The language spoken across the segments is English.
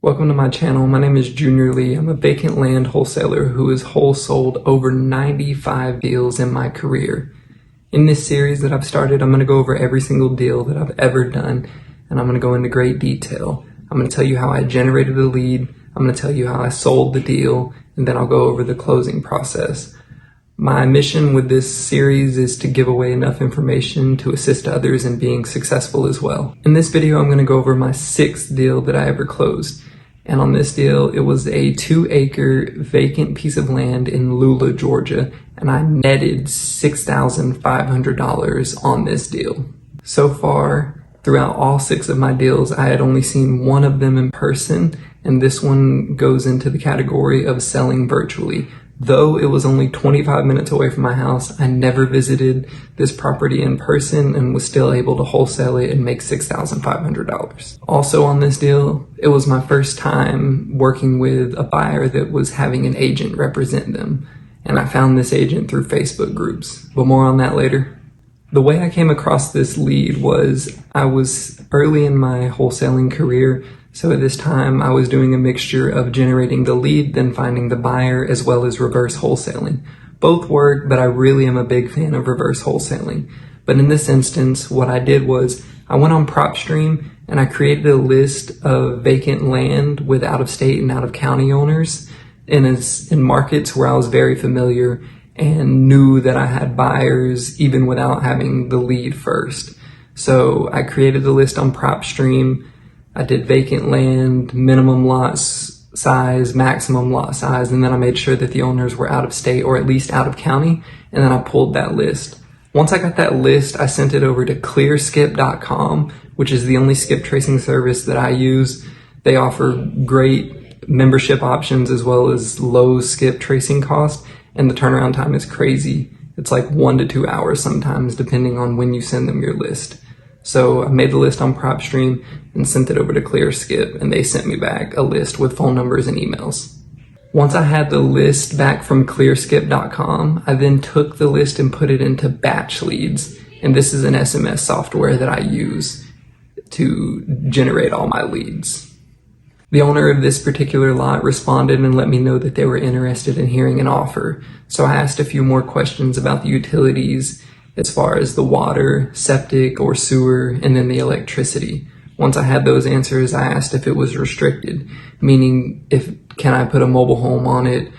Welcome to my channel. My name is Junior Lee. I'm a vacant land wholesaler who has wholesaled over 95 deals in my career. In this series that I've started, I'm going to go over every single deal that I've ever done, and I'm going to go into great detail. I'm going to tell you how I generated the lead, I'm going to tell you how I sold the deal, and then I'll go over the closing process. My mission with this series is to give away enough information to assist others in being successful as well. In this video, I'm going to go over my 6th deal that I ever closed. And on this deal, it was a 2-acre vacant piece of land in Lula, Georgia, and I netted $6,500 on this deal. So far, throughout all 6 of my deals, I had only seen one of them in person, and this one goes into the category of selling virtually. Though it was only 25 minutes away from my house, I never visited this property in person and was still able to wholesale it and make $6,500. Also on this deal, it was my first time working with a buyer that was having an agent represent them. And I found this agent through Facebook groups, but more on that later. The way I came across this lead was I was early in my wholesaling career. So at this time, I was doing a mixture of generating the lead, then finding the buyer, as well as reverse wholesaling. Both work, but I really am a big fan of reverse wholesaling. But in this instance, what I did was I went on PropStream and I created a list of vacant land with out-of-state and out-of-county owners in markets where I was very familiar and knew that I had buyers even without having the lead first. So I created the list on PropStream. I did vacant land, minimum lot size, maximum lot size, and then I made sure that the owners were out of state or at least out of county, and then I pulled that list. Once I got that list, I sent it over to clearskip.com, which is the only skip tracing service that I use. They offer great membership options as well as low skip tracing cost, and the turnaround time is crazy. It's like 1 to 2 hours sometimes, depending on when you send them your list. So I made the list on PropStream and sent it over to ClearSkip, and they sent me back a list with phone numbers and emails. Once I had the list back from clearskip.com, I then took the list and put it into batch leads. And this is an SMS software that I use to generate all my leads. The owner of this particular lot responded and let me know that they were interested in hearing an offer. So I asked a few more questions about the utilities as far as the water, septic, or sewer, and then the electricity. Once I had those answers, I asked if it was restricted, meaning can I put a mobile home on it?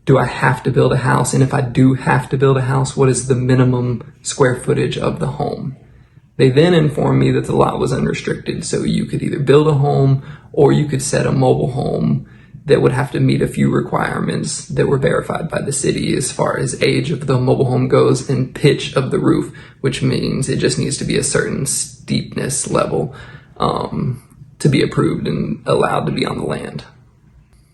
Do I have to build a house? And if I do have to build a house, what is the minimum square footage of the home? They then informed me that the lot was unrestricted, so you could either build a home or you could set a mobile home that would have to meet a few requirements that were verified by the city as far as age of the mobile home goes and pitch of the roof, which means it just needs to be a certain steepness level to be approved and allowed to be on the land.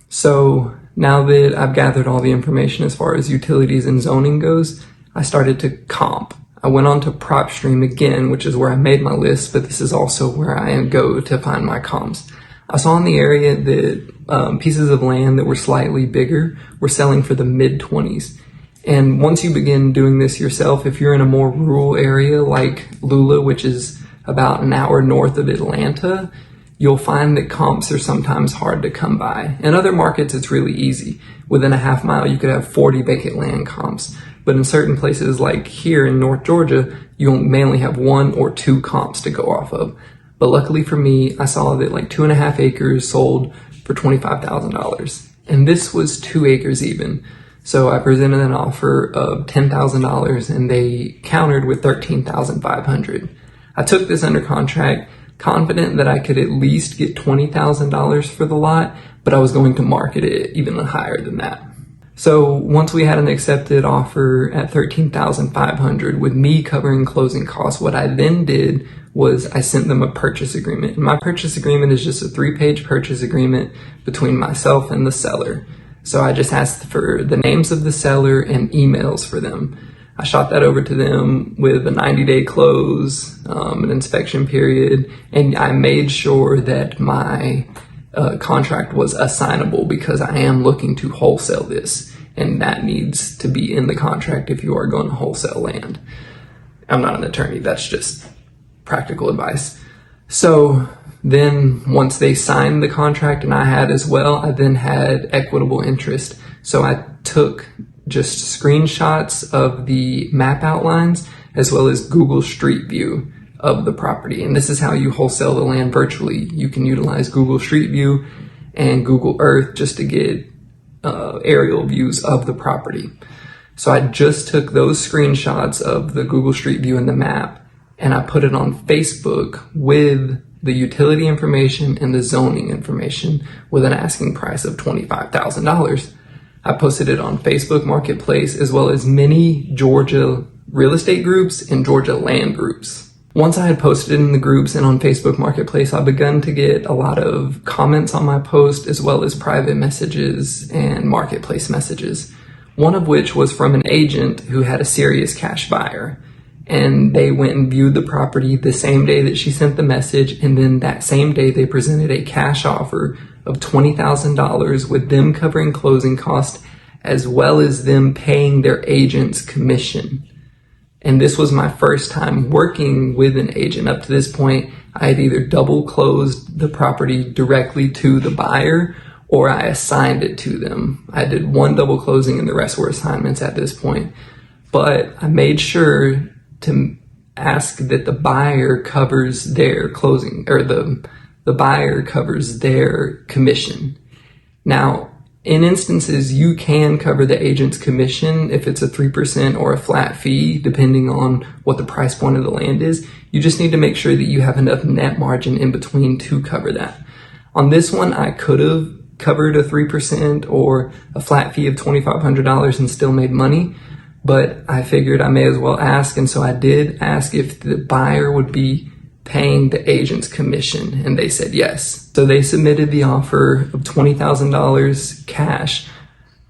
So now that I've gathered all the information as far as utilities and zoning goes, I started to comp. I went on to PropStream again, which is where I made my list, but this is also where I go to find my comps. I saw in the area that pieces of land that were slightly bigger were selling for the mid-20s. And once you begin doing this yourself, if you're in a more rural area like Lula, which is about an hour north of Atlanta, you'll find that comps are sometimes hard to come by. In other markets, it's really easy. Within a half mile, you could have 40 vacant land comps. But in certain places like here in North Georgia, you may only have 1 or 2 comps to go off of. But luckily for me, I saw that like 2.5 acres sold for $25,000. And this was 2 acres even. So I presented an offer of $10,000 and they countered with $13,500. I took this under contract, confident that I could at least get $20,000 for the lot, but I was going to market it even higher than that. So once we had an accepted offer at $13,500 with me covering closing costs, what I then did was I sent them a purchase agreement. And my purchase agreement is just a 3-page purchase agreement between myself and the seller. So I just asked for the names of the seller and emails for them. I shot that over to them with a 90-day close, an inspection period, and I made sure that my contract was assignable because I am looking to wholesale this, and that needs to be in the contract if you are going to wholesale land. I'm not an attorney, that's just practical advice. So Then once they signed the contract, and I had as well, I then had equitable interest. So I took just screenshots of the map outlines as well as Google Street View of the property. And this is how you wholesale the land virtually. You can utilize Google Street View and Google Earth just to get aerial views of the property. So I just took those screenshots of the Google Street View and the map, and I put it on Facebook with the utility information and the zoning information with an asking price of $25,000. I posted it on Facebook Marketplace as well as many Georgia real estate groups and Georgia land groups. Once I had posted it in the groups and on Facebook Marketplace, I began to get a lot of comments on my post as well as private messages and marketplace messages. One of which was from an agent who had a serious cash buyer. And they went and viewed the property the same day that she sent the message, and then that same day they presented a cash offer of $20,000 with them covering closing costs as well as them paying their agent's commission. And this was my first time working with an agent. Up to this point, I had either double closed the property directly to the buyer or I assigned it to them. I did one double closing and the rest were assignments at this point. But I made sure to ask that the buyer covers their closing, or the buyer covers their commission. Now, in instances, you can cover the agent's commission if it's a 3% or a flat fee, depending on what the price point of the land is. You just need to make sure that you have enough net margin in between to cover that. On this one, I could have covered a 3% or a flat fee of $2,500 and still made money. But I figured I may as well ask, and so I did ask if the buyer would be paying the agent's commission, and they said yes. So they submitted the offer of $20,000 cash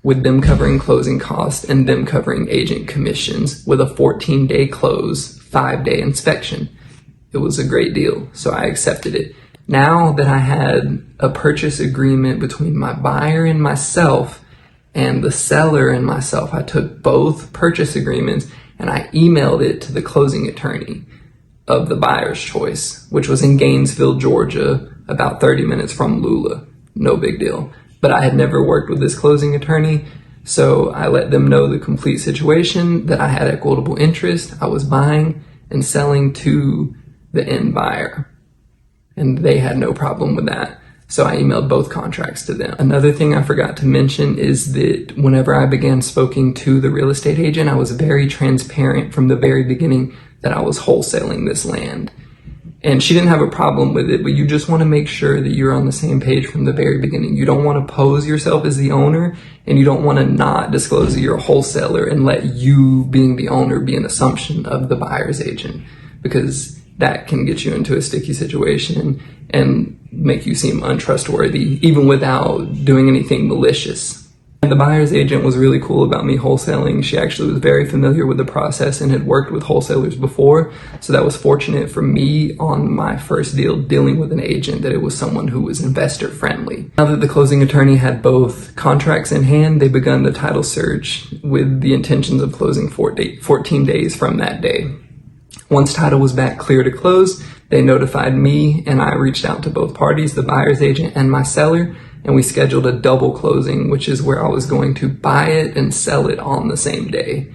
with them covering closing costs and them covering agent commissions with a 14-day close, 5-day inspection. It was a great deal, so I accepted it. Now that I had a purchase agreement between my buyer and myself, and the seller and myself, I took both purchase agreements and I emailed it to the closing attorney of the buyer's choice, which was in Gainesville, Georgia, about 30 minutes from Lula. No big deal. But I had never worked with this closing attorney, so I let them know the complete situation, that I had equitable interest. I was buying and selling to the end buyer, and they had no problem with that. So I emailed both contracts to them. Another thing I forgot to mention is that whenever I began speaking to the real estate agent, I was very transparent from the very beginning that I was wholesaling this land. And she didn't have a problem with it, but you just want to make sure that you're on the same page from the very beginning. You don't want to pose yourself as the owner, and you don't want to not disclose that you're a wholesaler and let you being the owner be an assumption of the buyer's agent, because that can get you into a sticky situation and make you seem untrustworthy, even without doing anything malicious. And the buyer's agent was really cool about me wholesaling. She actually was very familiar with the process and had worked with wholesalers before. So that was fortunate for me on my first deal dealing with an agent, that it was someone who was investor friendly. Now that the closing attorney had both contracts in hand, they begun the title search with the intentions of closing 14 days from that day. Once title was back clear to close, they notified me and I reached out to both parties, the buyer's agent and my seller, and we scheduled a double closing, which is where I was going to buy it and sell it on the same day.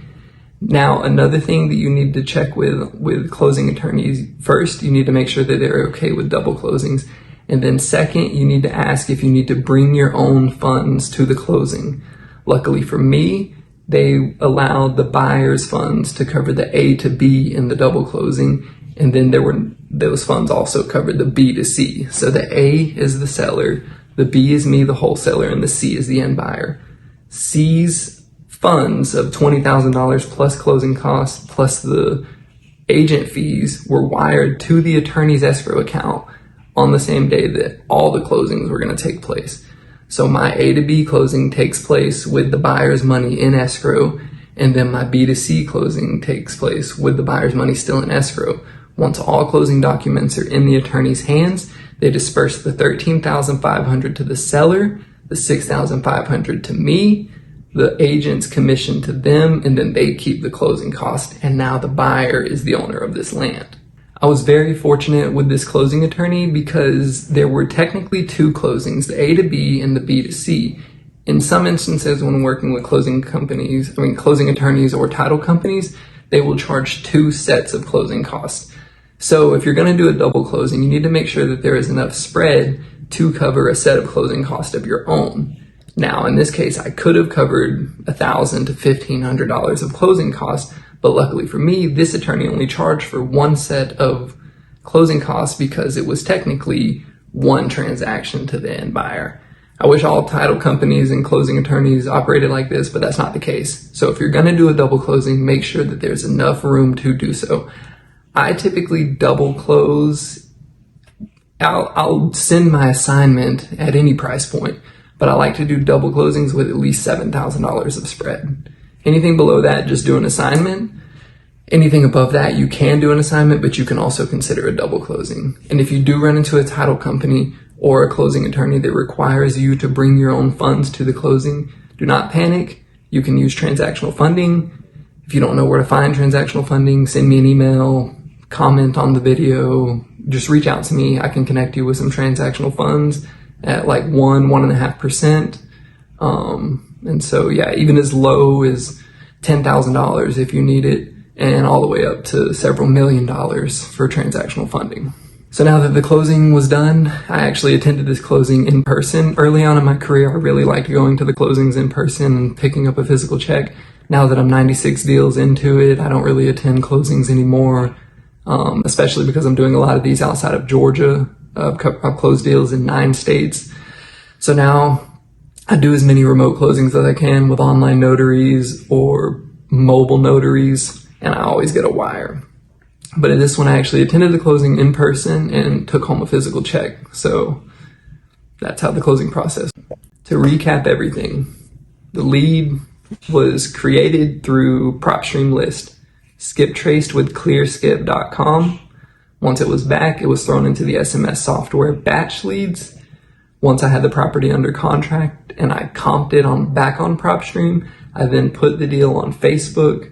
Now, another thing that you need to check with closing attorneys, first, you need to make sure that they're okay with double closings. And then second, you need to ask if you need to bring your own funds to the closing. Luckily for me, they allowed the buyer's funds to cover the A to B in the double closing, and then those funds also covered the B to C. So the A is the seller, the B is me, the wholesaler, and the C is the end buyer. C's funds of $20,000 plus closing costs plus the agent fees were wired to the attorney's escrow account on the same day that all the closings were going to take place. So my A to B closing takes place with the buyer's money in escrow, and then my B to C closing takes place with the buyer's money still in escrow. Once all closing documents are in the attorney's hands, they disperse the $13,500 to the seller, the $6,500 to me, the agent's commission to them, and then they keep the closing cost, and now the buyer is the owner of this land. I was very fortunate with this closing attorney because there were technically two closings, the A to B and the B to C. In some instances, when working with closing attorneys or title companies, they will charge two sets of closing costs. So if you're going to do a double closing, you need to make sure that there is enough spread to cover a set of closing costs of your own. Now, in this case, I could have covered $1,000 to $1,500 of closing costs, but luckily for me, this attorney only charged for one set of closing costs because it was technically one transaction to the end buyer. I wish all title companies and closing attorneys operated like this, but that's not the case. So if you're going to do a double closing, make sure that there's enough room to do so. I typically double close. I'll send my assignment at any price point, but I like to do double closings with at least $7,000 of spread. Anything below that, just do an assignment. Anything above that, you can do an assignment, but you can also consider a double closing. And if you do run into a title company or a closing attorney that requires you to bring your own funds to the closing, do not panic. You can use transactional funding. If you don't know where to find transactional funding, send me an email, comment on the video, just reach out to me. I can connect you with some transactional funds at like 1.5%. And so, yeah, even as low as $10,000 if you need it, and all the way up to several $1 million for transactional funding. So now that the closing was done, I actually attended this closing in person. Early on in my career, I really liked going to the closings in person and picking up a physical check. Now that I'm 96 deals into it, I don't really attend closings anymore, especially because I'm doing a lot of these outside of Georgia. I've closed deals in 9 states. So now I do as many remote closings as I can with online notaries or mobile notaries, and I always get a wire. But in this one, I actually attended the closing in person and took home a physical check. So that's how the closing process. To recap everything, the lead was created through PropStream List, skip traced with clearskip.com. Once it was back, it was thrown into the SMS software batch leads. Once I had the property under contract and I comped it back on PropStream, I then put the deal on Facebook,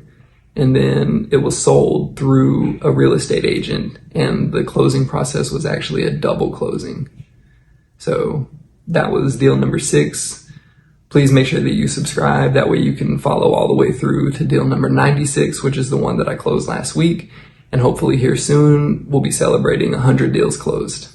and then it was sold through a real estate agent, and the closing process was actually a double closing. So that was deal number 6. Please make sure that you subscribe. That way you can follow all the way through to deal number 96, which is the one that I closed last week. And hopefully here soon, we'll be celebrating 100 deals closed.